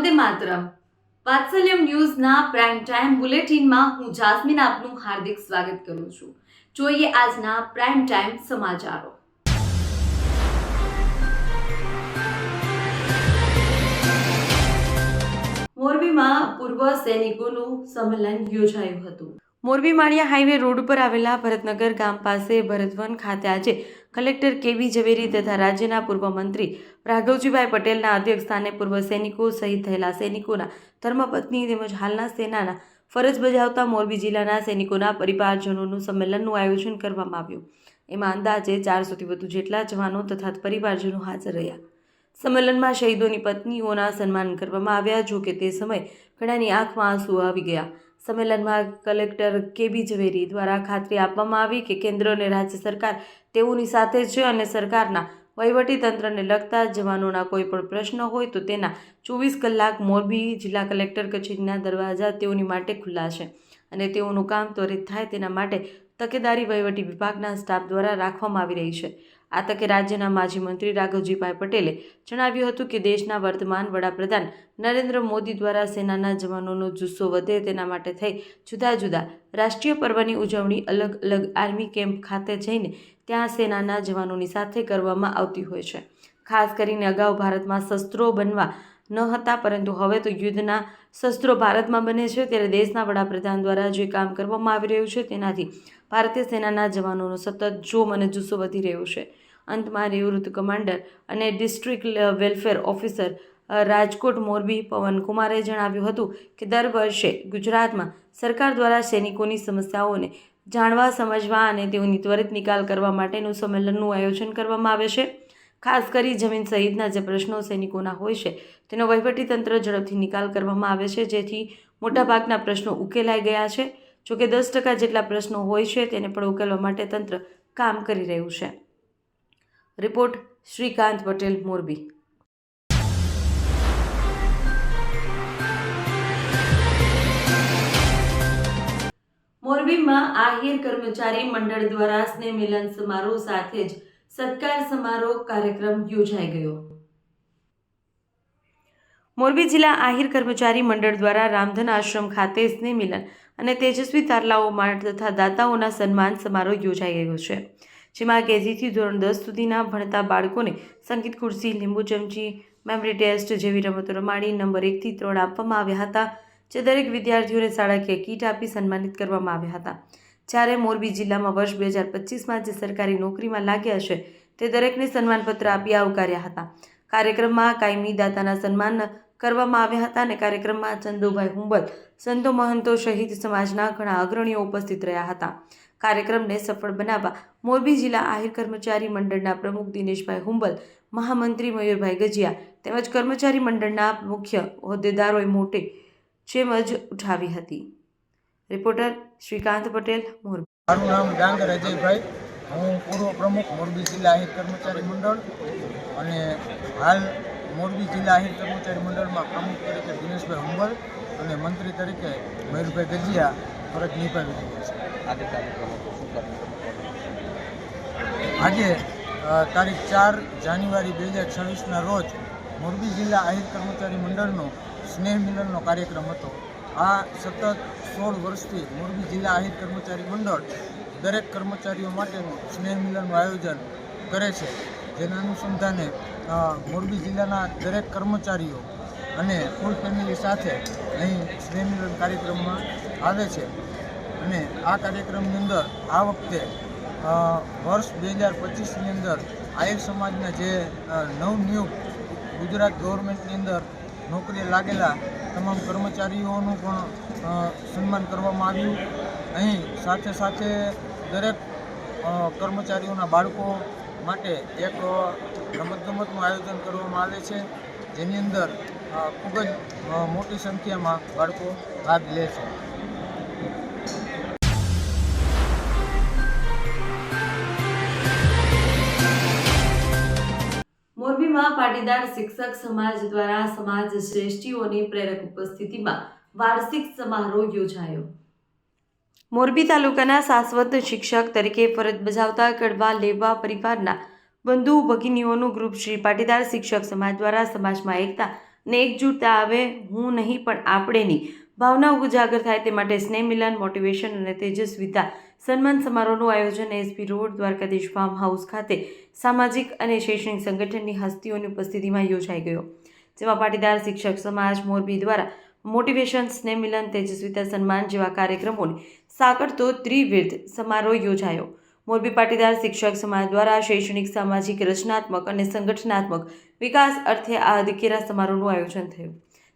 Vande Mataram Vatsalyam ન્યૂઝના prime time બુલેટિનમાં હું Jasmine આપનું હાર્દિક સ્વાગત કરું છું। જોઈએ આજના પ્રાઇમ ટાઈમ સમાચારો। મોરબીમાં પૂર્વ સૈનિકોનું સંમેલન યોજાયું હતું। મોરબી માળિયા હાઈવે રોડ પર આવેલા ભરતનગર ગામ પાસે ભરતવન ખાતે આજે કલેક્ટર કેવી ઝવેરી તથા રાજ્યના પૂર્વ મંત્રી રાઘવજીભાઈ પટેલના અધ્યક્ષસ્થાને પૂર્વ સૈનિકો સહિત થયેલા સૈનિકોના ધર્મપત્ની તેમજ હાલના સેનાના ફરજ બજાવતા મોરબી જિલ્લાના સૈનિકોના પરિવારજનોનું સંમેલનનું આયોજન કરવામાં આવ્યું। એમાં અંદાજે 400થી વધુ જેટલા જવાનો તથા પરિવારજનો હાજર રહ્યા। સંમેલનમાં શહીદોની પત્નીઓના સન્માન કરવામાં આવ્યા। જો કે તે સમયે ઘણાની આંખમાં આંસુ આવી ગયા। સંમેલનમાં કલેક્ટર કેબી ઝવેરી દ્વારા ખાતરી આપવામાં આવી કે કેન્દ્ર અને રાજ્ય સરકાર તેઓની સાથે છે અને સરકારના વહીવટીતંત્રને લગતા જવાનોના કોઈ પણ પ્રશ્ન હોય તો તેના 24 કલાક મોરબી જિલ્લા કલેક્ટર કચેરીના દરવાજા તેઓની માટે ખુલ્લા છે અને તેઓનું કામ ત્વરિત થાય તેના માટે તકેદારી વહીવટી વિભાગના સ્ટાફ દ્વારા રાખવામાં આવી રહી છે। આ તકે રાજ્યના માજી મંત્રી રાઘવજીભાઈ પટેલે જણાવ્યું હતું કે દેશના વર્તમાન વડાપ્રધાન નરેન્દ્ર મોદી દ્વારા સેનાના જવાનોનો જુસ્સો વધે તેના માટે થઈ જુદા જુદા રાષ્ટ્રીય પર્વની ઉજવણી અલગ અલગ આર્મી કેમ્પ ખાતે જઈને ત્યાં સેનાના જવાનોની સાથે કરવામાં આવતી હોય છે। ખાસ કરીને અગાઉ ભારતમાં શસ્ત્રો બનવા ન હતા, પરંતુ હવે તો યુદ્ધના શસ્ત્રો ભારતમાં બને છે। ત્યારે દેશના વડાપ્રધાન દ્વારા જે કામ કરવામાં આવી રહ્યું છે તેનાથી ભારતીય સેનાના જવાનોનો સતત જોમ અને જુસ્સો વધી રહ્યો છે। અંતમાં નિવૃત્ત કમાન્ડર અને district welfare officer Rajkot Morbi પવનકુમારે જણાવ્યું હતું કે દર વર્ષે ગુજરાતમાં સરકાર દ્વારા સૈનિકોની સમસ્યાઓને જાણવા સમજવા અને તેઓની ત્વરિત નિકાલ કરવા માટેનું સંમેલનનું આયોજન કરવામાં આવે છે। ખાસ કરી જમીન સહિતના જે પ્રશ્નો સૈનિકોના હોય છે તેનો વહીવટીતંત્ર ઝડપથી નિકાલ કરવામાં આવે છે, જેથી મોટાભાગના પ્રશ્નો ઉકેલાઈ ગયા છે। જોકે 10% જેટલા પ્રશ્નો હોય છે તેને પણ ઉકેલવા માટે તંત્ર કામ કરી રહ્યું છે। રિપોર્ટ શ્રીકાંત પટેલ, મોરબી। મોરબીમાં આહિર કર્મચારી મંડળ દ્વારા સ્નેહ મિલન સમારોહ સાથે જ સત્કાર સમારોહ કાર્યક્રમ યોજાઈ ગયો। મોરબી જિલ્લા આહિર કર્મચારી મંડળ દ્વારા રામધન આશ્રમ ખાતે સ્નેહ મિલન અને તેજસ્વી તારલાઓ માટે તથા દાતાઓના સન્માન સમારોહ યોજાઈ ગયો છે, જેમાં કેજીથી ધોરણ 10 સુધીના ભણતા બાળકોને સંગીત ખુરશી, લીંબુ ચમચી, મેમરી ટેસ્ટ જેવી રમતો રમાડી નંબર 1 થી 3 આપવામાં આવ્યા હતા, જે દરેક વિદ્યાર્થીઓને શાળાકીય કીટ આપી સન્માનિત કરવામાં આવ્યા હતા। જ્યારે મોરબી જિલ્લામાં વર્ષ 2025માં જે સરકારી નોકરીમાં લાગ્યા છે તે દરેકને સન્માનપત્ર આપી આવકાર્યા હતા। કાર્યક્રમમાં કાયમી દાતાના સન્માન કરવામાં આવ્યા હતા અને કાર્યક્રમમાં ચંદુભાઈ હુંબલ, સંતો મહંતો સહિત સમાજના ઘણા અગ્રણીઓ ઉપસ્થિત રહ્યા હતા। કાર્યક્રમને સફળ બનાવવા મોરબી જિલ્લા આહિર કર્મચારી મંડળના પ્રમુખ દિનેશભાઈ હુંબલ, મહામંત્રી મયુરભાઈ ગજિયા તેમજ કર્મચારી મંડળના મુખ્ય હોદ્દેદારોએ મોટી ચેમજ ઉઠાવી હતી। રિપોર્ટર શ્રીકાંત પટેલ, મોરબી। મારું નામ ડાંગર અજયભાઈ, હું પૂર્વ પ્રમુખ મોરબી જિલ્લા આહિર કર્મચારી મંડળ અને હાલ મોરબી જિલ્લા આહિર કર્મચારી મંડળમાં પ્રમુખ તરીકે દિનેશભાઈ હુંબલ અને મંત્રી તરીકે મયુરભાઈ ગજિયા ફરજ નિભાવી રહ્યા છે। આજે તારીખ 4 જાન્યુઆરી 2026ના રોજ મોરબી જિલ્લા આહિર કર્મચારી મંડળનો સ્નેહ મિલનનો કાર્યક્રમ હતો। આ સતત 16 વર્ષથી મોરબી જિલ્લા આહિર કર્મચારી મંડળ દરેક કર્મચારીઓ માટેનું સ્નેહ મિલનનું આયોજન કરે છે, જેના અનુસંધાને મોરબી જિલ્લાના દરેક કર્મચારીઓ અને ફૂલ ફેમિલી સાથે અહીં સ્નેહ મિલન કાર્યક્રમમાં આવે છે અને આ કાર્યક્રમની અંદર આ વખતે વર્ષ 2025ની અંદર આહિર સમાજના જે નવનિયુક્ત ગુજરાત ગવર્મેન્ટની અંદર નોકરીએ લાગેલા તમામ કર્મચારીઓનું પણ સન્માન કરવામાં આવ્યું। અહીં સાથે સાથે દરેક કર્મચારીઓના બાળકો માટે એક રમતગમતનું આયોજન કરવામાં આવે છે, જેની અંદર ખૂબ જ મોટી સંખ્યામાં બાળકો ભાગ લે છે। મોરબીમાં પાટીદાર શિક્ષક સમાજ દ્વારા સમાજ શ્રેષ્ઠીઓની પ્રેરક ઉપસ્થિતિમાં વાર્ષિક સમારોહ યોજાયો। મોરબી તાલુકાના શાશ્વત શિક્ષક તરીકે ફરજ બજાવતા કડવા લેવા પરિવારના બંધુ ભગીનીઓનું ગ્રુપ શ્રી પાટીદાર શિક્ષક સમાજ દ્વારા સમાજમાં એકતા ને એકજૂટતા આવે, હું નહીં પણ આપણેની ભાવના ઉજાગર થાય તે માટે સ્નેહ મિલન, મોટિવેશન અને તેજસ્વીતા સન્માન સમારોહનું આયોજન SP road Dwarkadhish farm house ખાતે સામાજિક અને શૈક્ષણિક સંગઠનની હસ્તીઓની ઉપસ્થિતિમાં યોજાઈ ગયો, જેમાં પાટીદાર શિક્ષક સમાજ મોરબી દ્વારા મોટિવેશન, સ્નેહ મિલન, તેજસ્વીતા સન્માન જેવા કાર્યક્રમોને સાંકળતો ત્રિવિધ સમારોહ યોજાયો. મોરબી પાટીદાર શિક્ષક સમાજ દ્વારા શૈક્ષણિક, સામાજિક, રચનાત્મક અને સંગઠનાત્મક વિકાસ અર્થે આ અધિકેરા સમારોહનું આયોજન થયું.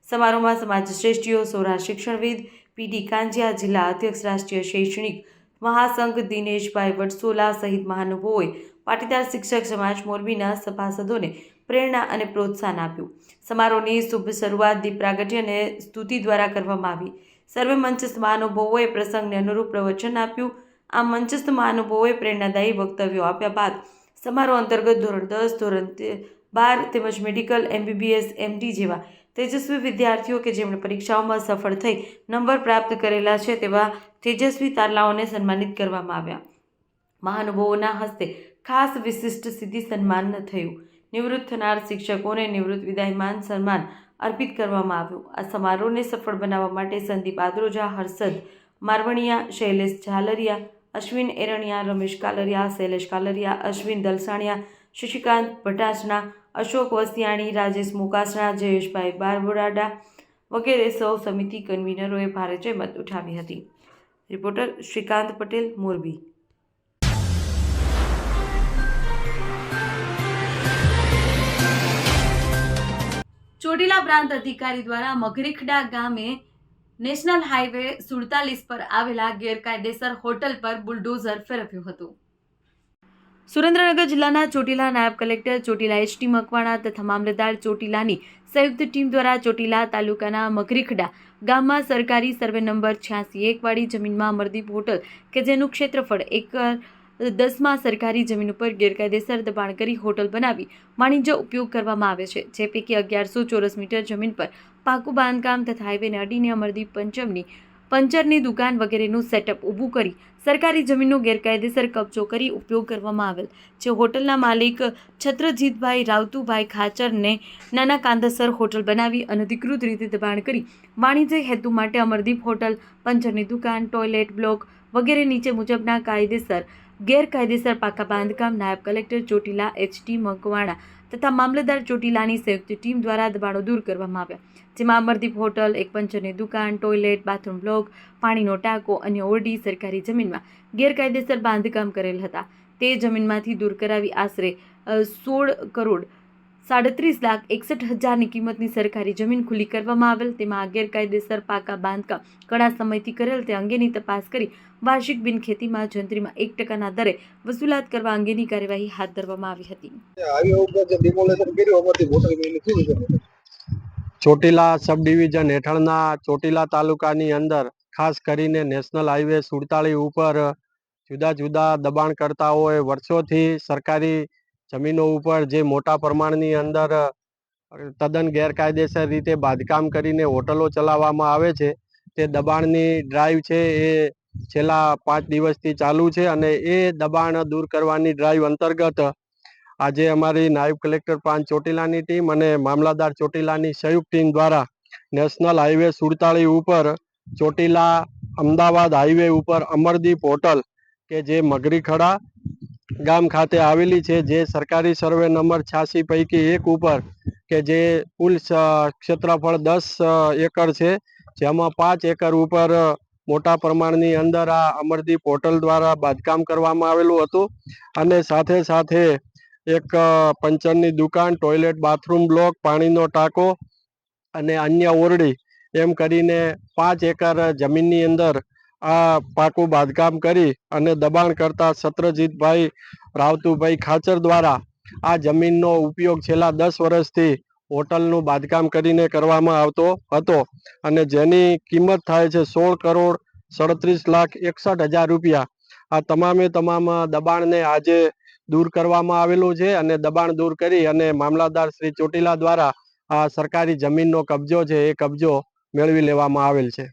સમારોહમાં સમાજ શ્રેષ્ઠીઓ, સૌરાષ્ટ્ર શિક્ષણવિદ પીડી કાંજિયા, જિલ્લા અધ્યક્ષ રાષ્ટ્રીય શૈક્ષણિક મહાસંઘ દિનેશભાઈ વડસોલા સહિત મહાનુભાવોએ પાટીદાર શિક્ષક સમાજ મોરબીના સભાસદોને પ્રેરણા અને પ્રોત્સાહન આપ્યું. સમારોહની શુભ શરૂઆત દીપ પ્રાગટ્ય અને સ્તુતિ દ્વારા કરવામાં આવી. સર્વે મંચસ્થ મહાનુભાવોએ પ્રસંગને અનુરૂપ પ્રવચન આપ્યું. આ મંચસ્થ મહાનુભાવોએ પ્રેરણાદાયી વક્તવ્યો આપ્યા બાદ સમારોહ અંતર્ગત ધોરણ 10, ધોરણ 12 તેમજ મેડિકલ, MBBS, MD જેવા તેજસ્વી વિદ્યાર્થીઓ કે જેમણે પરીક્ષાઓમાં સફળ થઈ નંબર પ્રાપ્ત કરેલા છે તેવા તેજસ્વી તારલાઓને સન્માનિત કરવામાં આવ્યા. મહાનુભાવોના હસ્તે ખાસ વિશિષ્ટ સિદ્ધિ સન્માન થયું. નિવૃત્ત થનાર શિક્ષકોને નિવૃત્ત વિદાયમાન સન્માન અર્પિત કરવામાં આવ્યું. આ સમારોહને સફળ બનાવવા માટે સંદીપ આદ્રોજા, હર્ષદ મારવણિયા, શૈલેષ ઝાલરિયા, અશ્વિન એરણિયા, રમેશ કાલરિયા, શૈલેષ કાલરિયા, અશ્વિન દલસાણિયા, શશિકાંત ભટાસણા, અશોક વસિયાણી, રાજેશ મોકાસણા, જયેશભાઈ બારબરાડા વગેરે સૌ સમિતિ કન્વીનરોએ ભારે જહેમત ઉઠાવી હતી. રિપોર્ટર શ્રીકાંત પટેલ, મોરબી. ચોટીલા પ્રાંત અધિકારી દ્વારા મઘરીખડા ગામે નેશનલ હાઈવે 47 પર આવેલા ગેરકાયદેસર હોટલ પર બુલડોઝર ફેરવ્યું હતું. સુરેન્દ્રનગર જિલ્લાના ચોટીલા નાયબ કલેક્ટર ચોટીલા HT મકવાણા તથા મામલતદાર ચોટીલાની સંયુક્ત ટીમ દ્વારા ચોટીલા તાલુકાના મઘરીખડા ગામમાં સરકારી સર્વે નંબર 86-1 વાળી જમીનમાં અમરદીપ હોટલ કે જેનું ક્ષેત્રફળ 1/10 સરકારી જમીન ઉપર ગેરકાયદેસર દબાણ કરી હોટલ બનાવી વાણિજ્ય ઉપયોગ કરવામાં આવે છે. જે પૈકી 1100 ચોરસ મીટર જમીન પર પાકું બાંધકામ તથા હાઈવેને અડીને અમરદીપ પંચરની દુકાન વગેરેનું સેટઅપ ઊભું કરી સરકારી જમીનનો ગેરકાયદેસર કબજો કરી ઉપયોગ કરવામાં આવેલ. જે હોટલના માલિક છત્રજીતભાઈ રાવતુભાઈ ખાચરને નાના કાંદાસર હોટલ બનાવી અનધિકૃત રીતે દબાણ કરી વાણિજ્ય હેતુ માટે અમરદીપ હોટલ, પંચરની દુકાન, ટોયલેટ બ્લોક વગેરે નીચે મુજબના ગેરકાયદેસર પાકા બાંધકામ નાયબ કલેક્ટર ચોટીલા HT મકવાણા તથા મામલતદાર ચોટીલાની સંયુક્ત ટીમ દ્વારા દબાણો દૂર કરવામાં આવ્યા. જેમાં અમરદીપ હોટલ, એક પંચરની દુકાન, ટોયલેટ, બાથરૂમ બ્લોક, પાણીનો ટાંકો, અન્ય ઓરડી સરકારી જમીનમાં ગેરકાયદેસર બાંધકામ કરેલ હતા. તે જમીનમાંથી દૂર કરાવી આશરે 16,37,61,000ની કિંમતની સરકારી જમીન ખુલ્લી કરવામાં આવેલ. તેમાં ગેરકાયદેસર પાકા બાંધકામ ઘણા સમયથી કરેલ તે અંગેની તપાસ કરી વાર્ષિક બિનખેતીમાં જંત્રીમાં 1% દરે વસૂલાત કરવા અંગેની કાર્યવાહી હાથ ધરવામાં આવી હતી. ચોટીલા સબ ડિવિઝન હેઠળના ચોટીલા તાલુકાની અંદર ખાસ કરીને નેશનલ હાઈવે 47 ઉપર જુદા જુદા દબાણકર્તાઓએ વર્ષોથી સરકારી જમીનો ઉપર જે મોટા પ્રમાણની અંદર તદ્દન ગેરકાયદેસર રીતે બાંધકામ કરીને હોટલો ચલાવવામાં આવે છે. તે દબાણની ડ્રાઈવ છે એ છેલ્લા 5 દિવસથી ચાલુ છે અને એ દબાણ દૂર કરવાની ડ્રાઈવ અંતર્ગત આજે અમારી નાયબ કલેક્ટર પ્રાંત ચોટીલાની ટીમ અને મામલતદાર ચોટીલાની સંયુક્ત ટીમ દ્વારા નેશનલ હાઈવે 47 ઉપર ચોટીલા અમદાવાદ હાઈવે ઉપર અમરદીપ હોટલ કે જે મઘરીખડા ગામ ખાતે આવેલી છે, જે સરકારી સર્વે નંબર 86 પૈકી 1 ઉપર કે જે કુલ ક્ષેત્રફળ 10 એકર છે, જેમાં 5 એકર ઉપર મોટા પ્રમાણની અંદર આ અમરદીપ હોટલ દ્વારા બાંધકામ કરવામાં આવેલું હતું અને સાથે સાથે એક પંચરની દુકાન, ટોયલેટ, બાથરૂમ બ્લોક, પાણીનો ટાંકો અને અન્ય ઓરડી એમ કરીને 5 એકર જમીનની અંદર આ પાકું બાંધકામ કરી અને દબાણ કરતા છત્રજીતભાઈ રાવતુભાઈ ખાચર દ્વારા આ જમીનનો ઉપયોગ છેલ્લા 10 વર્ષથી હોટલનું બાંધકામ કરીને કરવામાં આવતો હતો અને જેની કિંમત થાય છે 16,37,61,000 રૂપિયા. આ તમામે તમામ દબાણને આજે દૂર કરવામાં આવેલું છે અને દબાણ દૂર કરી અને મામલતદાર શ્રી ચોટીલા દ્વારા આ સરકારી જમીનનો કબજો છે એ કબજો મેળવી લેવામાં આવેલ છે.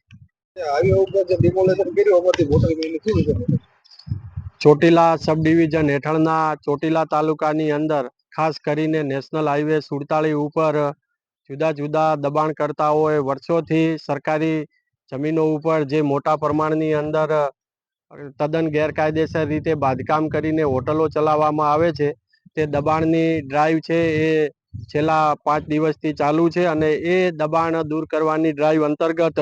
ચોટીલા સબ ડિવિઝન હેઠળના ચોટીલા તાલુકાની અંદર ખાસ કરીને નેશનલ હાઈવે 47 ઉપર જુદા જુદા દબાણકર્તાઓએ વર્ષોથી સરકારી જમીનો ઉપર જે મોટા પ્રમાણની અંદર તદ્દન ગેરકાયદેસર રીતે બાંધકામ કરીને હોટલો ચલાવવામાં આવે છે, તે દબાણની ડ્રાઈવ છે એ છેલ્લા 5 દિવસથી ચાલુ છે અને એ દબાણ દૂર કરવાની ડ્રાઈવ અંતર્ગત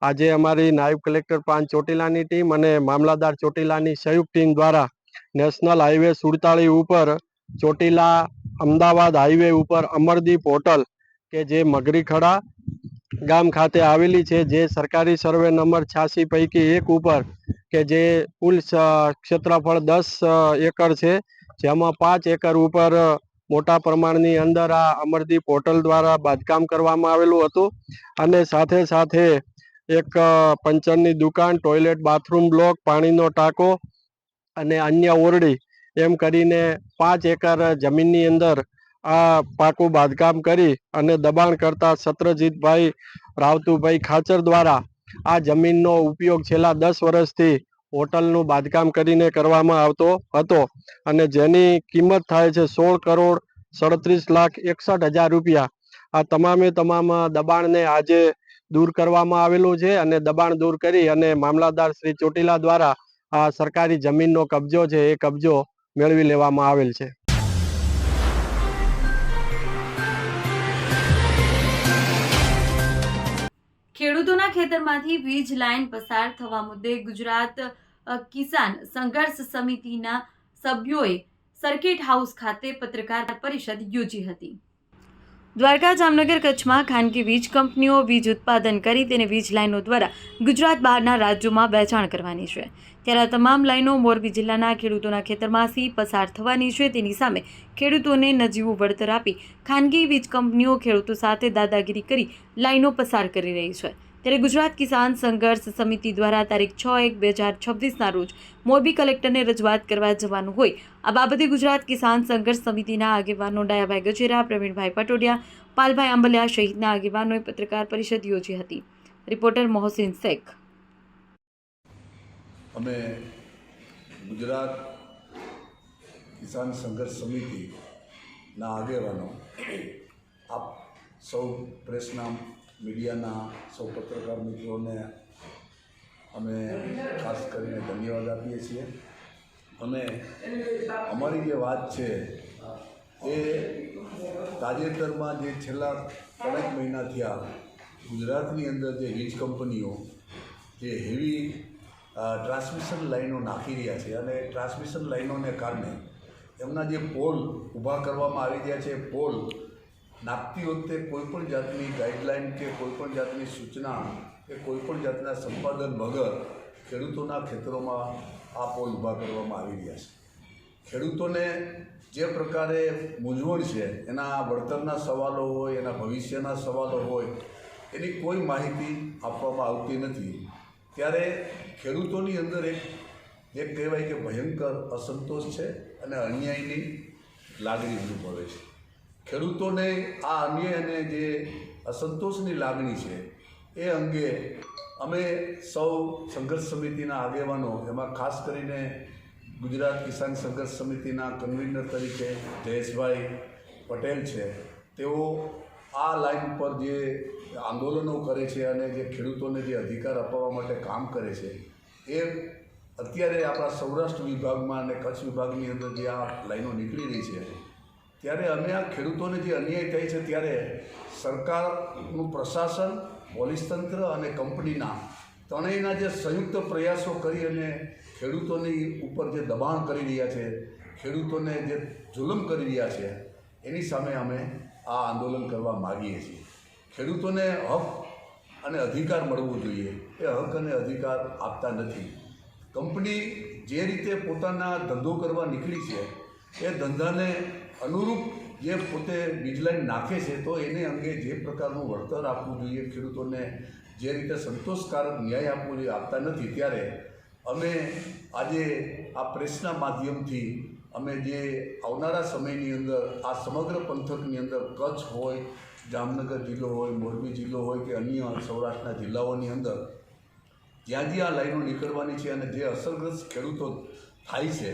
આજે અમારી નાયબ કલેક્ટર પ્રાંત ચોટીલાની ટીમ અને મામલતદાર ચોટીલાની સંયુક્ત ટીમ દ્વારા નેશનલ હાઈવે 47 ઉપર ચોટીલા અમદાવાદ હાઈવે ઉપર અમરદીપ હોટલ કે જે મગરીખડા ગામ ખાતે આવેલી છે, જે સરકારી સર્વે નંબર 86 પૈકી એક ઉપર કે જે કુલ ક્ષેત્રફળ 10 એકર છે, જેમાં 5 એકર ઉપર મોટા પ્રમાણની અંદર આ અમરદીપ હોટલ દ્વારા બાંધકામ કરવામાં આવેલું હતું અને સાથે સાથે એક પંચરની દુકાન, ટોયલેટ, બાથરૂમ બ્લોક, પાણીનો ટાંકો અને અન્ય ઓરડી એમ કરીને 5 એકર જમીનની અંદર આ પાકું બાંધકામ કરી અને દબાણ કરતા સત્રજીતભાઈ રાવતુભાઈ ખાચર દ્વારા આ જમીનનો ઉપયોગ છેલ્લા 10 વર્ષથી હોટલનું બાંધકામ કરીને કરવામાં આવતો હતો અને જેની કિંમત થાય છે 16,37,61,000 રૂપિયા. આ તમામે તમામ દબાણને આજે દૂર કરવામાં આવેલું છે અને દબાણ દૂર કરી અને મામલતદાર શ્રી ચોટીલા દ્વારા આ સરકારી જમીનનો કબજો છે એ કબજો મેળવી લેવામાં આવેલ છે. ખેડૂતોના ખેતરમાંથી વીજ લાઇન પસાર થવા મુદ્દે ગુજરાત કિસાન સંઘર્ષ સમિતિના સભ્યોએ સર્કિટ હાઉસ ખાતે પત્રકાર પરિષદ યોજી હતી. દ્વારકા, જામનગર, કચ્છમાં ખાનગી વીજ કંપનીઓ વીજ ઉત્પાદન કરી તેને વીજ લાઇનો દ્વારા ગુજરાત બહારના રાજ્યોમાં વેચાણ કરવાની છે, ત્યારે આ તમામ લાઇનો મોરબી જિલ્લાના ખેડૂતોના ખેતરમાંથી પસાર થવાની છે. તેની સામે ખેડૂતોને નજીવું વળતર આપી ખાનગી વીજ કંપનીઓ ખેડૂતો સાથે દાદાગીરી કરી લાઇનો પસાર કરી રહી છે, ત્યારે ગુજરાત કિસાન સંઘર્ષ સમિતિ દ્વારા તારીખ 6/1/2026ના રોજ મોરબી કલેક્ટરને રજૂઆત કરવા જવાનું હોય. આ બાબતે ગુજરાત કિસાન સંઘર્ષ સમિતિના આગેવાનો ડાયાભાઈ ગજેરા, પ્રવીણભાઈ પટોડિયા, પાલભાઈ આંબલિયા સહિતના આગેવાનોએ પત્રકાર પરિષદ યોજી હતી. રિપોર્ટર મોહસિન શેખ. અમે ગુજરાત કિસાન સંઘર્ષ સમિતિના આગેવાનો આપ સૌ પ્રેસના મીડિયાના સૌ પત્રકાર મિત્રોને અમે ખાસ કરીને ધન્યવાદ આપીએ છીએ. અમે અમારી જે વાત છે એ તાજેતરમાં જે છેલ્લા 3 મહિના થયા ગુજરાતની અંદર જે વીજ કંપનીઓ જે હેવી ટ્રાન્સમિશન લાઈનો નાખી રહ્યા છે અને ટ્રાન્સમિશન લાઈનોને કારણે એમના જે પોલ ઊભા કરવામાં આવી રહ્યા છે, પોલ નાખતી વખતે કોઈપણ જાતની ગાઈડલાઇન કે કોઈપણ જાતની સૂચના કે કોઈપણ જાતના સંપાદન વગર ખેડૂતોના ખેતરોમાં આ પોલ ઊભા કરવામાં આવી રહ્યા છે. ખેડૂતોને જે પ્રકારે મૂંઝવણ છે, એના વળતરના સવાલો હોય, એના ભવિષ્યના સવાલો હોય, એની કોઈ માહિતી આપવામાં આવતી નથી. ત્યારે ખેડૂતોની અંદર એક કહેવાય કે ભયંકર અસંતોષ છે અને અન્યાયની લાગણી અનુભવે છે. ખેડૂતોને આ અન્યાય અને જે અસંતોષની લાગણી છે એ અંગે અમે સૌ સંઘર્ષ સમિતિના આગેવાનો, એમાં ખાસ કરીને ગુજરાત કિસાન સંઘર્ષ સમિતિના કન્વીનર તરીકે જયેશભાઈ પટેલ છે, તેઓ આ લાઈન પર જે આંદોલનો કરે છે અને જે ખેડૂતોને જે અધિકાર અપાવવા માટે કામ કરે છે, એ અત્યારે આપણા સૌરાષ્ટ્ર વિભાગમાં અને કચ્છ વિભાગની અંદર જે આ લાઈનો નીકળી રહી છે, ત્યારે અમે આ ખેડૂતોને જે અન્યાય થાય છે ત્યારે સરકારનું પ્રશાસન, પોલીસ તંત્ર અને કંપનીના ત્રણેયના જે સંયુક્ત પ્રયાસો કરી અને ખેડૂતોની ઉપર જે દબાણ કરી રહ્યા છે, ખેડૂતોને જે જુલમ કરી રહ્યા છે, એની સામે અમે આ આંદોલન કરવા માગીએ છીએ. ખેડૂતોને હક અને અધિકાર મળવો જોઈએ, એ હક અને અધિકાર આપતા નથી. કંપની જે રીતે પોતાના ધંધો કરવા નીકળી છે એ ધંધાને અનુરૂપ જે પોતે વીજ લાઈન નાખે છે તો એને અંગે જે પ્રકારનું વળતર આપવું જોઈએ, ખેડૂતોને જે રીતે સંતોષકારક ન્યાય આપવો જોઈએ, આપતા નથી. ત્યારે અમે આજે આ પ્રેસના માધ્યમથી અમે જે આવનારા સમયની અંદર આ સમગ્ર પંથકની અંદર કચ્છ હોય, જામનગર જિલ્લો હોય, મોરબી જિલ્લો હોય કે અન્ય સૌરાષ્ટ્રના જિલ્લાઓની અંદર જ્યાં જ્યાં આ લાઈનો નીકળવાની છે અને જે અસરગ્રસ્ત ખેડૂતો થાય છે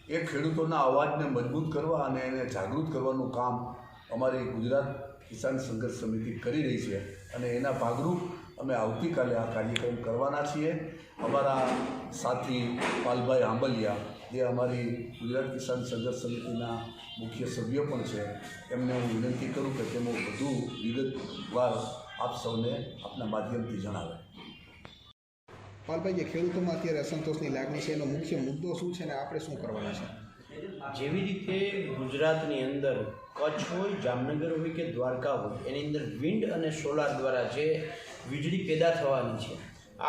એ ખેડૂતોના અવાજને મજબૂત કરવા અને એને જાગૃત કરવાનું કામ અમારી ગુજરાત કિસાન સંઘર્ષ સમિતિ કરી રહી છે અને એના ભાગરૂપ અમે આવતીકાલે આ કાર્યક્રમ કરવાના છીએ. અમારા સાથી પાલભાઈ આંબલિયા, જે અમારી ગુજરાત કિસાન સંઘર્ષ સમિતિના મુખ્ય સભ્યો પણ છે, એમને હું વિનંતી કરું કે તેમાં વધુ વિગતવાર આપ સૌને આપના માધ્યમથી જણાવે. પાલભાઈ, જે ખેડૂતોમાં અત્યારે અસંતોષની લાગણી છે, એનો મુખ્ય મુદ્દો શું છે અને આપણે શું કરવાના છે? જેવી રીતે ગુજરાતની અંદર કચ્છ હોય, જામનગર હોય કે દ્વારકા હોય, એની અંદર વિન્ડ અને સોલાર દ્વારા જે વીજળી પેદા થવાની છે,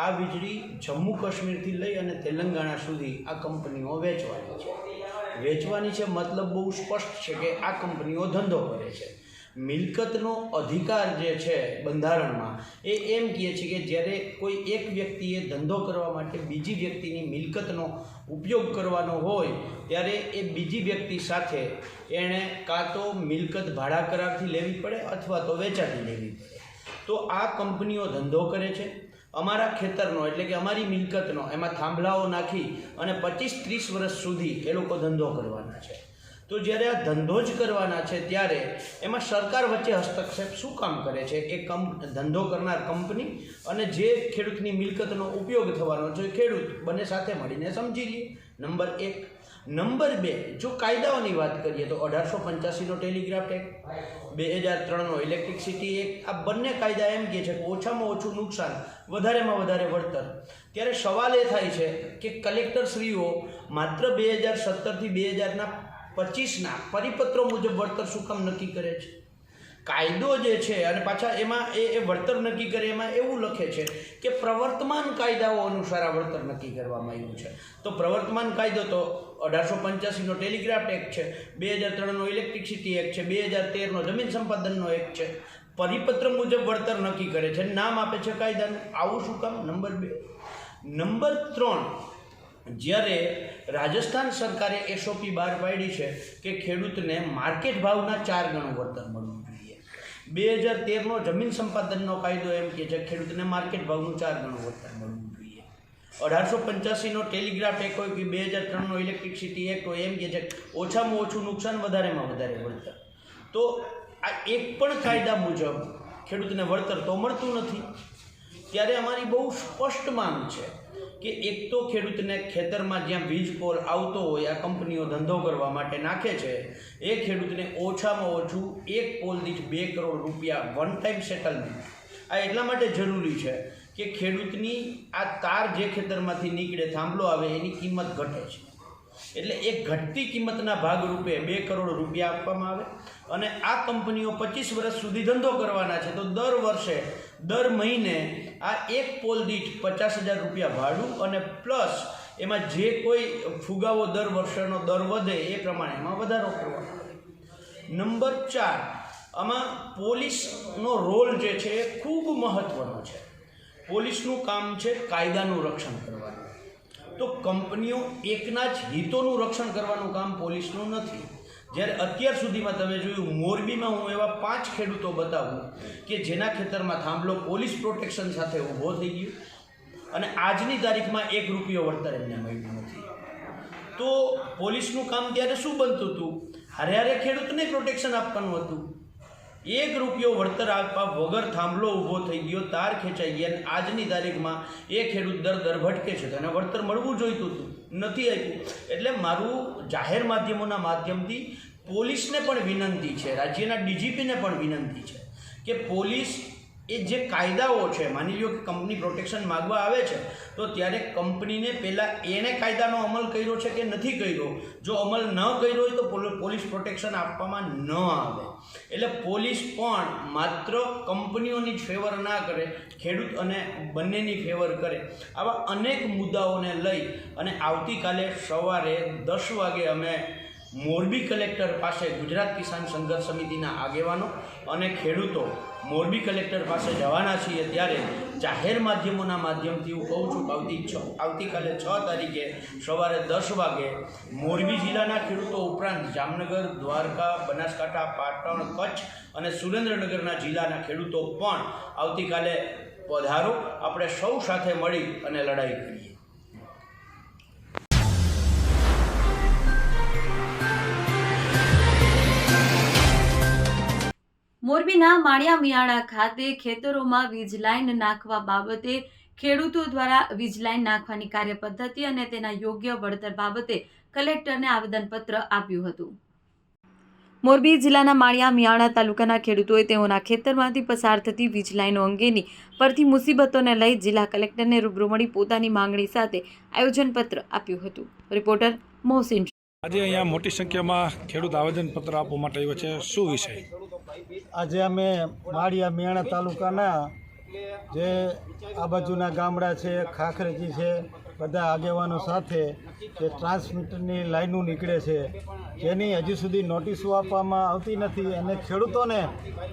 આ વીજળી જમ્મુ કાશ્મીરથી લઈ અને તેલંગાણા સુધી આ કંપનીઓ વેચવાની છે. મતલબ બહુ સ્પષ્ટ છે કે આ કંપનીઓ ધંધો કરે છે. મિલકતનો અધિકાર જે છે બંધારણમાં એ એમ કહે છે કે જ્યારે કોઈ એક વ્યક્તિએ ધંધો કરવા માટે બીજી વ્યક્તિની મિલકતનો ઉપયોગ કરવાનો હોય ત્યારે એ બીજી વ્યક્તિ સાથે એણે કાં તો મિલકત ભાડા કરારથી લેવી પડે અથવા તો વેચાતી લેવી પડે. તો આ કંપનીઓ ધંધો કરે છે. અમારા ખેતરનો એટલે કે અમારી મિલકતનો એમાં થાંભલાઓ નાખી અને 25-30 વર્ષ સુધી એ લોકો ધંધો કરવાના છે. તો જ્યારે આ ધંધો જ કરવાના છે ત્યારે એમાં સરકાર વચ્ચે હસ્તક્ષેપ શું કામ કરે છે? એ ધંધો કરનાર કંપની અને જે ખેડૂતની મિલકતનો ઉપયોગ થવાનો છે ખેડૂત બંને સાથે મળીને સમજી લે. નંબર 1. નંબર 2, જો કાયદાઓની વાત કરીએ તો 1885નો ટેલિગ્રાફ એક્ટ, 2003નો ઇલેક્ટ્રિસિટી એક્ટ, આ બંને કાયદા એમ કહે છે કે ઓછામાં ઓછું નુકસાન, વધારેમાં વધારે વળતર. ત્યારે સવાલ એ થાય છે કે કલેક્ટરશ્રીઓ માત્ર 2017થી 2025ના પરિપત્રો મુજબ વળતર શું કામ નક્કી કરે છે? કાયદો જે છે અને પાછા એમાં એ વળતર નક્કી કરે એમાં એવું લખે છે કે પ્રવર્તમાન કાયદાઓ અનુસાર આ વળતર નક્કી કરવામાં આવ્યું છે. તો પ્રવર્તમાન કાયદો તો 1885નો ટેલિગ્રાફ એક્ટ છે, 2003નો ઇલેક્ટ્રિસિટી એક્ટ છે, 2013નો જમીન સંપાદનનો એક્ટ છે. પરિપત્ર મુજબ વળતર નક્કી કરે છે, નામ આપે છે કાયદાનું. આવું શું કામ? નંબર 2. નંબર 3, જ્યારે રાજસ્થાન સરકારે SOP બહાર પાડી છે કે ખેડૂતને માર્કેટ ભાવના 4 ગણું વળતર મળવું જોઈએ. 2013નો જમીન સંપાદનનો કાયદો એમ કહે છે ખેડૂતને માર્કેટ ભાવનું 4 ગણું વળતર મળવું જોઈએ. 1885નો ટેલિગ્રાફ એક્ટ હોય કે 2003નો ઇલેક્ટ્રિસિટી એક્ટ હોય એમ કહે છે ઓછામાં ઓછું નુકસાન, વધારેમાં વધારે વળતર. તો આ એક પણ કાયદા મુજબ ખેડૂતને વળતર તો મળતું નથી. ત્યારે અમારી બહુ સ્પષ્ટ માંગ છે કે એક તો ખેડૂતને ખેતરમાં જ્યાં વીજ પોલ આવતો હોય આ કંપનીઓ ધંધો કરવા માટે નાખે છે, એ ખેડૂતને ઓછામાં ઓછું એક પોલ દીઠ 2 કરોડ રૂપિયા વન ટાઈમ સેટલમેન્ટ. આ એટલા માટે જરૂરી છે કે ખેડૂતની આ તાર જે ખેતરમાંથી નીકળે, થાંભલો આવે, એની કિંમત ઘટે છે. એટલે એક ઘટતી કિંમતના ભાગરૂપે 2 કરોડ રૂપિયા આપવામાં આવે. અને આ કંપનીઓ 25 વર્ષ સુધી ધંધો કરવાના છે, તો દર વર્ષે દર મહિને આ એક પોલ દીઠ 50,000 રૂપિયા ભાડું અને પ્લસ એમાં જે કોઈ ફુગાવો દર વર્ષનો દર વધે એ પ્રમાણે એમાં વધારો કરવાનો આવે. નંબર 4, આમાં પોલીસનો રોલ જે છે એ ખૂબ મહત્ત્વનો છે. પોલીસનું કામ છે કાયદાનું રક્ષણ કરવાનું. તો કંપનીઓ એકના જ હિતોનું રક્ષણ કરવાનું કામ પોલીસનું નથી. જ્યારે અત્યાર સુધીમાં તમે જોયું, મોરબીમાં હું એવા 5 ખેડૂતો બતાવું કે જેના ખેતરમાં થાંભલો પોલીસ પ્રોટેક્શન સાથે ઊભો થઈ ગયો અને આજની તારીખમાં 1 રૂપિયો વળતર એમને મળ્યું નથી. તો પોલીસનું કામ ત્યારે શું બનતું હતું? હારે ખેડૂતને પ્રોટેક્શન આપવાનું હતું. 1 રૂપિયો વળતર આપવા વગર થાંભલો ઊભો થઈ ગયો, તાર ખેંચાઈ ગયા અને આજની તારીખમાં એ ખેડૂત દર ભટકે છે. તો એને વળતર મળવું જોઈતું હતું, નથી આપ્યું. એટલે મારું જાહેર માધ્યમોના માધ્યમથી પોલીસને પણ વિનંતી છે, રાજ્યના DGPને પણ વિનંતી છે કે પોલીસ એ જે કાયદાઓ છે, માની લો કે કંપની પ્રોટેક્શન માગવા આવે છે તો ત્યારે કંપનીને પહેલાં એણે કાયદાનો અમલ કર્યો છે કે નથી કર્યો. જો અમલ ન કર્યો હોય તો પોલીસ પ્રોટેક્શન આપવામાં ન આવે. એટલે પોલીસ પણ માત્ર કંપનીઓની જ ફેવર ના કરે, ખેડૂત અને બંનેની ફેવર કરે. આવા અનેક મુદ્દાઓને લઈ અને આવતીકાલે સવારે 10 વાગે અમે મોરબી કલેક્ટર પાસે ગુજરાત કિસાન સંઘર્ષ સમિતિના આગેવાનો અને ખેડૂતો મોરબી કલેક્ટર પાસે જવાના છીએ. ત્યારે જાહેર માધ્યમોના માધ્યમથી હું કહું છું કે આવતીકાલે 6 તારીખે સવારે 10 વાગે મોરબી જિલ્લાના ખેડૂતો ઉપરાંત જામનગર, દ્વારકા, બનાસકાંઠા, પાટણ, કચ્છ અને સુરેન્દ્રનગરના જિલ્લાના ખેડૂતો પણ આવતીકાલે પધારો. આપણે સૌ સાથે મળી અને લડાઈ કરીએ. મોરબીના માળિયા મિયાણા ખાતે ખેતરોમાં વીજ લાઇન નાખવા બાબતે ખેડૂતો દ્વારા વીજ લાઇન નાખવાની કાર્યપદ્ધતિ અને તેના યોગ્ય વળતર બાબતે કલેક્ટરને આવેદનપત્ર આપ્યું હતું. મોરબી જિલ્લાના માળિયા મિયાણા તાલુકાના ખેડૂતોએ તેઓના ખેતરમાંથી પસાર થતી વીજ લાઇનો અંગેની પડતી મુસીબતોને લઈ જિલ્લા કલેક્ટરને રૂબરૂ મળી પોતાની માંગણી સાથે આયોજનપત્ર આપ્યું હતું. રિપોર્ટર મોહસિન. આજે અહીંયા મોટી સંખ્યામાં ખેડૂત આવેદનપત્ર આપવા માટે આવ્યો છે. શું વિષય? આજે અમે માળિયા મિયાણા તાલુકાના જે આ બાજુના ગામડા છે, ખાખરેજી છે, બધા આગેવાનો સાથે જે ટ્રાન્સમીટરની લાઈનો નીકળે છે જેની હજી સુધી નોટિસો આપવામાં આવતી નથી અને ખેડૂતોને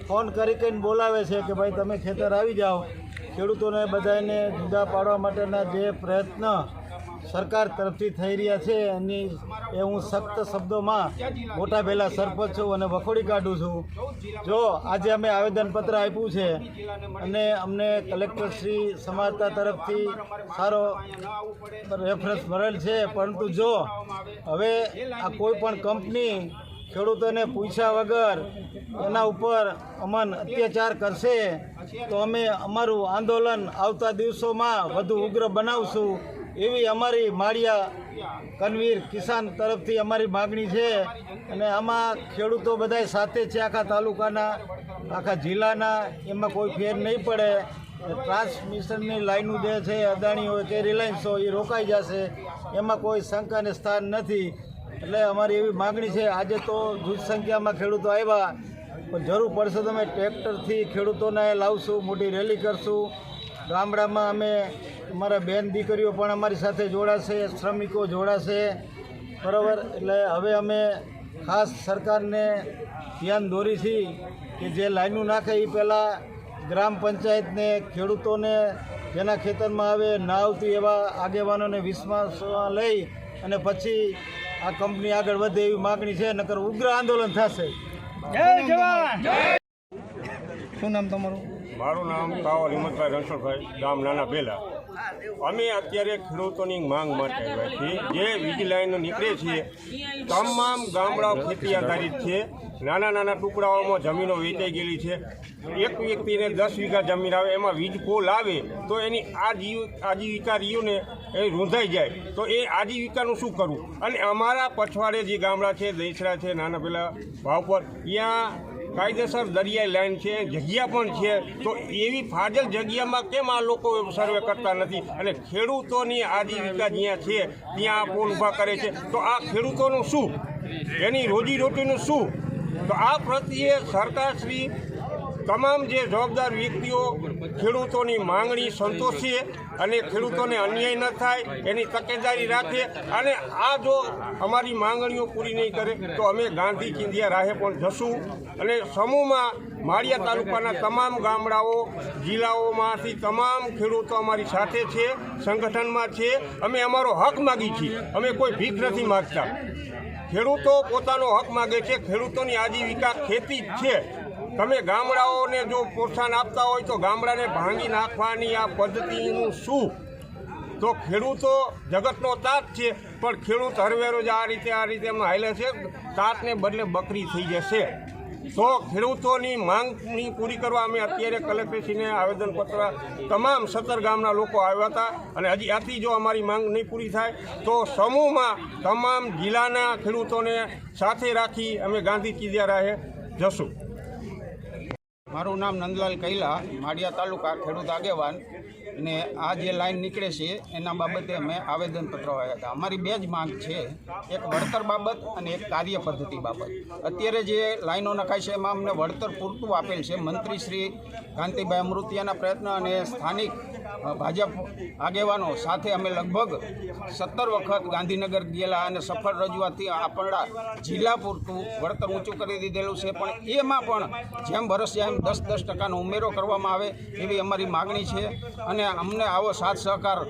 ફોન કરીને બોલાવે છે કે ભાઈ તમે ખેતર આવી જાઓ. ખેડૂતોને બધાને જુદા પાડવા માટેના જે પ્રયત્ન સરકાર તરફથી થઈ રહ્યા છે એ હું સખ્ત શબ્દોમાં મોટા ભેલા સરપંચ છું અને વખોડી કાઢું છું. જો આજે અમે આવેદનપત્ર આપ્યું છે અને અમને કલેક્ટરશ્રી સમાજતા તરફથી સારો રેફરન્સ મળેલ છે, પરંતુ જો હવે આ કોઈ પણ કંપની ખેડૂતોને પૂછ્યા વગર એના ઉપર અમન અત્યાચાર કરશે તો અમે અમારું આંદોલન આવતા દિવસોમાં વધુ ઉગ્ર બનાવશું એવી અમારી માળિયા કનવીર કિસાન તરફથી અમારી માગણી છે. અને આમાં ખેડૂતો બધાય સાથે છે, આખા તાલુકાના, આખા જિલ્લાના, એમાં કોઈ ફેર નહીં પડે. ટ્રાન્સમિશનની લાઈનો જે છે અદાણી હોય કે રિલાયન્સ હોય એ રોકાઈ જશે, એમાં કોઈ શંકાને સ્થાન નથી. એટલે અમારી એવી માગણી છે. આજે તો જૂથ સંખ્યામાં ખેડૂતો આવ્યા, પણ જરૂર પડશે તો અમે ટ્રેક્ટરથી ખેડૂતોને લાવશું, મોટી રેલી કરશું. ગામડામાં અમે અમારા બેન દીકરીઓ પણ અમારી સાથે જોડાશે, શ્રમિકો જોડાશે, બરાબર. એટલે હવે અમે ખાસ સરકારને ધ્યાન દોરી છીએ કે જે લાઈનો નાખે એ પહેલાં ગ્રામ પંચાયતને ખેડૂતોને જેના ખેતરમાં આવે ના આવતી એવા આગેવાનોને વિશ્વાસમાં લઈ અને પછી આ કંપની આગળ વધે એવી માગણી છે, નકર ઉગ્ર આંદોલન થશે. જય જવાન. શું નામ તમારું? મારું નામ કાવલ હિંમતભાઈ રણછોડભાઈ, ગામ નાના બેલા. અમે અત્યારે ખેડૂતોની માંગ માટે આવ્યા છીએ. જે વીજ લાઈનો નીકળે છે તમામ ગામડાઓ ખેતી આધારિત છે. નાના નાના ટુકડાઓમાં જમીનો વેચાઈ ગયેલી છે. એક વ્યક્તિને 10 વીઘા જમીન આવે, એમાં વીજ પોલ આવે તો એની આજીવિકા રીઓને એ રૂંધાઈ જાય તો એ આજીવિકાનું શું કરવું? અને અમારા પછવાડે જે ગામડા છે, દહીસરા છે, નાના પેલા ભાવપર, ત્યાં કાયદેસર દરિયાઈ લાઈન છે, જગ્યા પણ છે. તો એવી ફાજલ જગ્યામાં કેમ આ લોકો સર્વે કરતા નથી? અને ખેડૂતોની આજીવિકા જ્યાં છે ત્યાં પોલ ઊભા કરે છે તો આ ખેડૂતોનું શું? એની રોજીરોટીનું શું? તો આ પ્રત્યે સરકારશ્રી તમામ જે જવાબદાર વ્યક્તિઓ ખેડૂતોની માંગણી સંતોષે અને ખેડૂતોને અન્યાય ન થાય એની તકેદારી રાખે. અને આ જો અમારી માંગણીઓ પૂરી નહીં કરે તો અમે ગાંધી ચિંધ્યા રાહે પણ જશું. અને સમૂહમાં માળિયા તાલુકાના તમામ ગામડાઓ, જિલ્લાઓમાંથી તમામ ખેડૂતો અમારી સાથે છે, સંગઠનમાં છે. અમે અમારો હક માગી છીએ, અમે કોઈ ભીખ નથી માગતા. ખેડૂતો પોતાનો હક માગે છે. ખેડૂતોની આજીવિકા ખેતી જ છે. તમે ગામડાઓને જો પ્રોત્સાહન આપતા હોય તો ગામડાને ભાંગી નાખવાની આ પદ્ધતિનું શું? તો ખેડૂતો જગતનો તાત છે, પણ ખેડૂત હરવેરો જ આ રીતે એમને હાલે છે. તાતને બદલે બકરી થઈ જશે. તો ખેડૂતોની માંગણી પૂરી કરવા અમે અત્યારે કલેક્ટરશ્રીને આવેદનપત્ર તમામ 17 ગામના લોકો આવ્યા હતા. અને હજી આથી જો અમારી માંગ નહીં પૂરી થાય તો સમૂહમાં તમામ જિલ્લાના ખેડૂતોને સાથે રાખી અમે ગાંધી ચિંધ્યા રાહે જશું. મારું નામ નંદલાલ કૈલા, માળિયા તાલુકા ખેડૂત આગેવાન. અને આ જે લાઈન નીકળે છે એના બાબતે અમે આવેદનપત્રો આવ્યા હતા. અમારી 2 જ માંગ છે, એક વળતર બાબત અને એક કાર્ય પદ્ધતિ બાબત. અત્યારે જે લાઈનો નખાય છે એમાં અમને વળતર પૂરતું આપેલ છે. મંત્રી શ્રી કાંતિભાઈ અમૃતિયાના પ્રયત્ન અને સ્થાનિક ભાજપ આગેવાનો સાથે અમે લગભગ 17 વખત ગાંધીનગર ગયેલા અને સફળ રજૂઆતથી આપણા જિલ્લા પૂરતું વળતર ઊંચું કરી દીધેલું છે. પણ એમાં પણ જેમ વરસ જાય એમ 10% ઉમેરો કરવામાં આવે એવી અમારી માગણી છે. અને અમને આવો સાથ સહકાર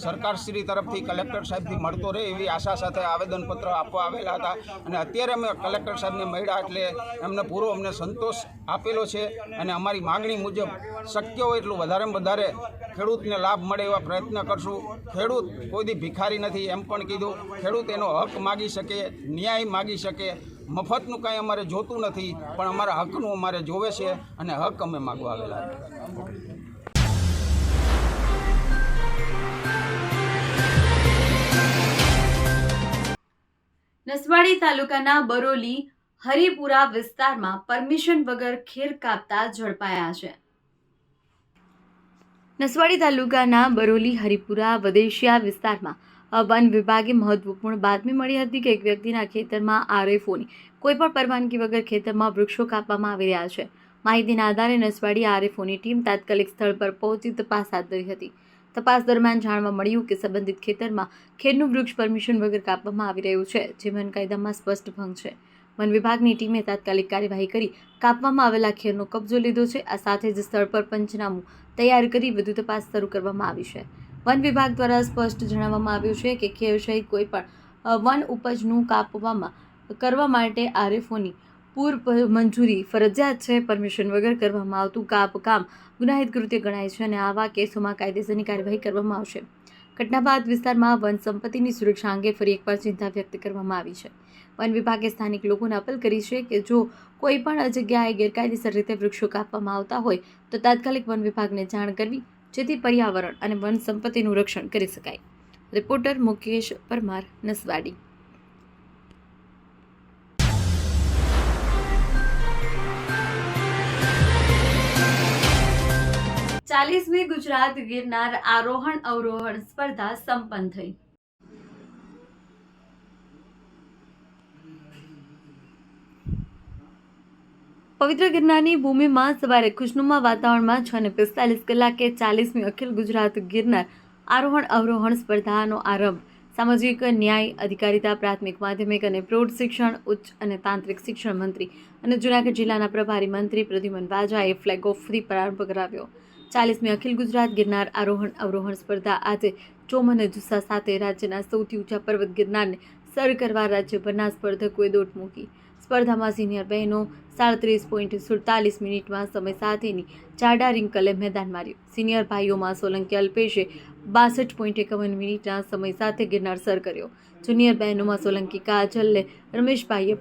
સરકારશ્રી તરફથી કલેક્ટર સાહેબથી મળતો રહે એવી આશા સાથે આવેદનપત્ર આપવા આવેલા હતા. અને અત્યારે અમે કલેક્ટર સાહેબને મળ્યા એટલે એમને પૂરો અમને સંતોષ આપેલો છે. અને અમારી માગણી મુજબ શક્ય હોય એટલું વધારેમાં વધારે ખેડૂતને લાભ મળે એવા પ્રયત્ન કરશું. ખેડૂત કોઈ દી ભિખારી નથી એમ પણ કીધું. ખેડૂત એનો હક માગી શકે, ન્યાય માગી શકે મફતનું કાંઈ અમારે જોતું નથી, પણ અમારા હકનું અમારે જોવે છે અને હક અમે માગવા આવેલા છીએ. નસવાડી તાલુકાના બરોલી હરિપુરા વિસ્તારમાં પરમિશન વગર ખેર કાપતા ઝડપાયા છે. નસવાડી તાલુકાના બરોલી હરિપુરા વદેશિયા વિસ્તારમાં વન વિભાગે મહત્વપૂર્ણ બાતમી મળી હતી કે એક વ્યક્તિના ખેતરમાં આરએફઓની કોઈપણ પરવાનગી વગર ખેતરમાં વૃક્ષો કાપવામાં આવી રહ્યા છે. માહિતીના આધારે નસવાડી આરએફઓની ટીમ તાત્કાલિક સ્થળ પર પહોંચી તપાસ હાથ ધરી હતી. તપાસ દરમિયાન જાણવા મળ્યું કે સંબંધિત ખેતરમાં ખેરનું વૃક્ષ પરમિશન વગર કાપવામાં આવી રહ્યું છે, જે વન કાયદામાં સ્પષ્ટ ભંગ છે. વન વિભાગની ટીમે તાત્કાલિક કાર્યવાહી કરી કાપવામાં આવેલા ખેરનો કબજો લીધો છે. આ સાથે જ સ્થળ પર પંચનામું તૈયાર કરી વધુ તપાસ શરૂ કરવામાં આવી છે. વન વિભાગ દ્વારા સ્પષ્ટ જણાવવામાં આવ્યું છે કે ખેર સહિત કોઈપણ વન ઉપજનું કાપવામાં કરવા માટે આરએફઓની પૂર્વ મંજૂરી ફરજિયાત છે. પરમિશન વગર કરવામાં આવતું કામ ગુનાહિત કૃત્ય ગણાય છે અને આવા કેસોમાં કાયદેસરની કાર્યવાહી કરવામાં આવશે. ઘટના બાદ વિસ્તારમાં વન સંપત્તિની સુરક્ષા અંગે ફરી એકવાર ચિંતા વ્યક્ત કરવામાં આવી છે. વન વિભાગે સ્થાનિક લોકોને અપીલ કરી છે કે જો કોઈ પણ જગ્યાએ ગેરકાયદેસર રીતે વૃક્ષો કાપવામાં આવતા હોય તો તાત્કાલિક વન વિભાગને જાણ કરવી, જેથી પર્યાવરણ અને વન સંપત્તિનું રક્ષણ કરી શકાય. રિપોર્ટર મુકેશ પરમાર, નસવાડી. 40મી ગુજરાત ગિરનાર આરોહણ અવરોહણ સ્પર્ધા સંપન્ન થઈ. પવિત્ર ગિરનારની ભૂમિમાં સવારે ખુશનુમા વાતાવરણમાં 6:45 કલાકે 40મી અખિલ ગુજરાત ગિરનાર આરોહણ અવરોહણ સ્પર્ધાનો આરંભ સામાજિક ન્યાય, અધિકારિતા, પ્રાથમિક, માધ્યમિક અને પ્રૌઢ શિક્ષણ, ઉચ્ચ અને તાંત્રિક શિક્ષણ મંત્રી અને જૂનાગઢ જિલ્લાના પ્રભારી મંત્રી પ્રદ્યુમન વાજાએ ફ્લેગ ઓફથી પ્રારંભ કરાવ્યો. 40મી અખિલ ગુજરાત ગિરનાર આરોહણ અવરોહણ સ્પર્ધા આજે જોમ અને જુસ્સા સાથે રાજ્યના સૌથી ઊંચા પર્વત ગિરનારને સર કરવા રાજ્યભરના સ્પર્ધકોએ દોટ મૂકી. સ્પર્ધામાં સિનિયર બહેનો 37.47 મિનિટમાં સમય સાથેની જાડા રિંકલે મેદાન માર્યું. સિનિયર ભાઈઓમાં સોલંકી અલ્પેશે 62.51 મિનિટના સમય સાથે ગિરનાર સર કર્યો. જુનિયર બહેનોમાં સોલંકી કાજલે રમેશભાઈએ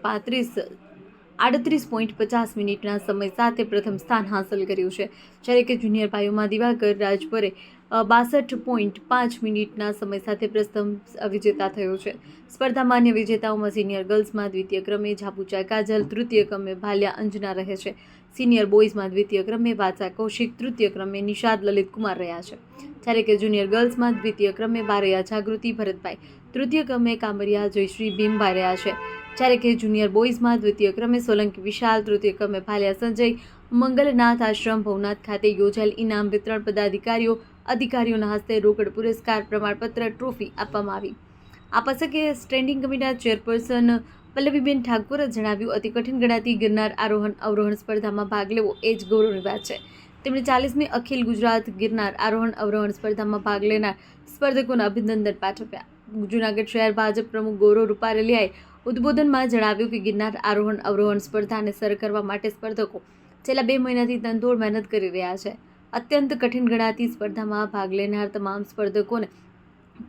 38.50 મિનિટના સમય સાથે પ્રથમ સ્થાન હાંસલ કર્યું છે, જ્યારે કે જુનિયર ભાઈઓમાં દિવાકર રાજપરે 62.5 મિનિટના સમય સાથે પ્રથમ વિજેતા થયો છે. સ્પર્ધામાં અન્ય વિજેતાઓમાં સિનિયર ગર્લ્સમાં દ્વિતીય ક્રમે જાબુચા કાજલ, તૃતીય ક્રમે ભાલ્યા અંજના રહે છે. સિનિયર બોયઝમાં દ્વિતીય ક્રમે વાચા કૌશિક, તૃતીય ક્રમે નિષાદ લલિત કુમાર રહ્યા છે, જ્યારે કે જુનિયર ગર્લ્સમાં દ્વિતીય ક્રમે બારૈયા જાગૃતિ ભરતભાઈ, તૃતીય ક્રમે કામરિયા જયશ્રી ભીમભાઈ રહ્યા છે, જ્યારે કે જુનિયર બોયઝમાં દ્વિતીય ક્રમે સોલંકી વિશાલ, તૃતીય ક્રમે ભાલ્યા સંજય. મંગલનાથ આશ્રમ ભવનાથ ખાતે યોજાયેલ ઇનામ વિતરણ અધિકારીઓના હસ્તે રોકડ પુરસ્કાર, પ્રમાણપત્ર, ટ્રોફી આપવામાં આવી. આ પ્રસંગે સ્ટેન્ડિંગ કમિટીના ચેરપર્સન પલ્લવીબેન ઠાકોરે જણાવ્યું, અતિ કઠિન ગણાતી ગિરનાર આરોહણ અવરોહણ સ્પર્ધામાં ભાગ લેવો એ જ ગૌરવની વાત છે. તેમણે 40મી અખિલ ગુજરાત ગિરનાર આરોહણ અવરોહણ સ્પર્ધામાં ભાગ લેનાર સ્પર્ધકોને અભિનંદન પાઠવ્યા. જૂનાગઢ શહેર ભાજપ પ્રમુખ ગૌરવ રૂપારેલિયાએ ઉદ્બોધનમાં જણાવ્યું કે ગિરનાર આરોહણ અવરોહણ સ્પર્ધાને સર કરવા માટે સ્પર્ધકો છેલ્લા 2 મહિનાથી તનતોડ મહેનત કરી રહ્યા છે. અત્યંત કઠિન ગણાતી સ્પર્ધામાં ભાગ લેનાર તમામ સ્પર્ધકોને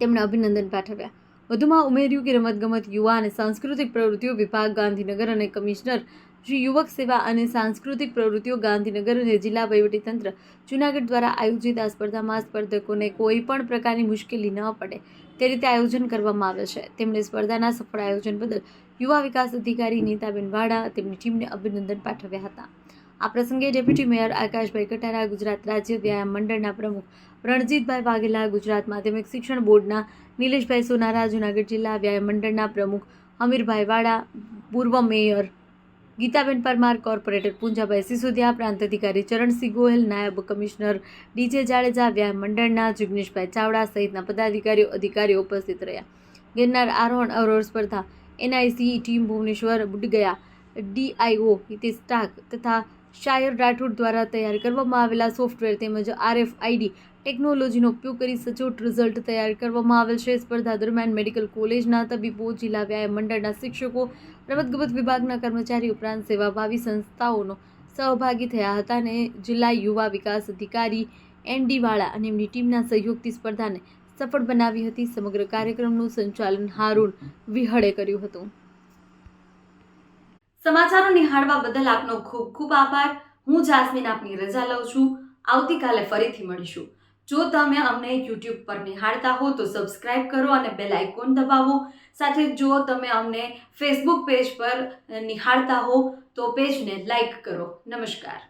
તેમણે અભિનંદન પાઠવ્યા. વધુમાં ઉમેર્યું કે રમતગમત, યુવા અને સાંસ્કૃતિક પ્રવૃત્તિઓ વિભાગ ગાંધીનગર અને કમિશનર શ્રી યુવક સેવા અને સાંસ્કૃતિક પ્રવૃત્તિઓ ગાંધીનગર અને જિલ્લા વહીવટીતંત્ર જૂનાગઢ દ્વારા આયોજિત આ સ્પર્ધામાં સ્પર્ધકોને કોઈ પણ પ્રકારની મુશ્કેલી ન પડે તે રીતે આયોજન કરવામાં આવે છે. તેમણે સ્પર્ધાના સફળ આયોજન બદલ યુવા વિકાસ અધિકારી નીતાબેન વાડા તેમની ટીમને અભિનંદન પાઠવ્યા હતા. આ પ્રસંગે ડેપ્યુટી મેયર આકાશભાઈ કટારા, ગુજરાત રાજ્ય વ્યાયામ મંડળના પ્રમુખ રણજીતભાઈ વાઘેલા, ગુજરાત માધ્યમિક શિક્ષણ બોર્ડના નિલેશભાઈ સોનારા, જૂનાગઢ જિલ્લા વ્યાયામ મંડળના પ્રમુખ હમીરભાઈ વાડા, પૂર્વ મેયર ગીતાબેન પરમાર, કોર્પોરેટર પૂંજાભાઈ સિસોદિયા, પ્રાંત અધિકારી ચરણસિંહ ગોહિલ, નાયબ કમિશનર ડીજે જાડેજા, વ્યાયામ મંડળના જિગ્નેશભાઈ ચાવડા સહિતના અધિકારીઓ ઉપસ્થિત રહ્યા. ગિરનાર આરોહણ અવરોહણ સ્પર્ધા એનઆઈસી ટીમ ભુવનેશ્વર, બુડગયા, ડીઆઈઓ હિતેશ ટાક તથા શાયર રાઠોડ દ્વારા તૈયાર કરવામાં આવેલા સોફ્ટવેર તેમજ RFID ટેકનોલોજીનો ઉપયોગ કરી સચોટ રિઝલ્ટ તૈયાર કરવામાં આવેલ છે. સ્પર્ધા દરમિયાન મેડિકલ કોલેજના તબીબો, જિલ્લા વ્યાયામ મંડળના શિક્ષકો, રમતગમત વિભાગના કર્મચારી ઉપરાંત સેવાભાવી સંસ્થાઓનો સહભાગી થયા હતા અને જિલ્લા યુવા વિકાસ અધિકારી ND વાળા અને એમની ટીમના સહયોગથી સ્પર્ધાને સફળ બનાવી હતી. સમગ્ર કાર્યક્રમનું સંચાલન હારૂન વિહળે કર્યું હતું. સમાચારો નિહાળવા બદલ આપનો ખૂબ ખૂબ આભાર. હું જાસ્મીન આપની રજા લઉં છું. આવતીકાલે ફરીથી મળીશું. જો તમે અમને યુટ્યુબ પર નિહાળતા હો તો સબસ્ક્રાઇબ કરો અને બેલ આઇકોન દબાવો. સાથે જો તમે અમને ફેસબુક પેજ પર નિહાળતા હો તો પેજને લાઈક કરો. નમસ્કાર.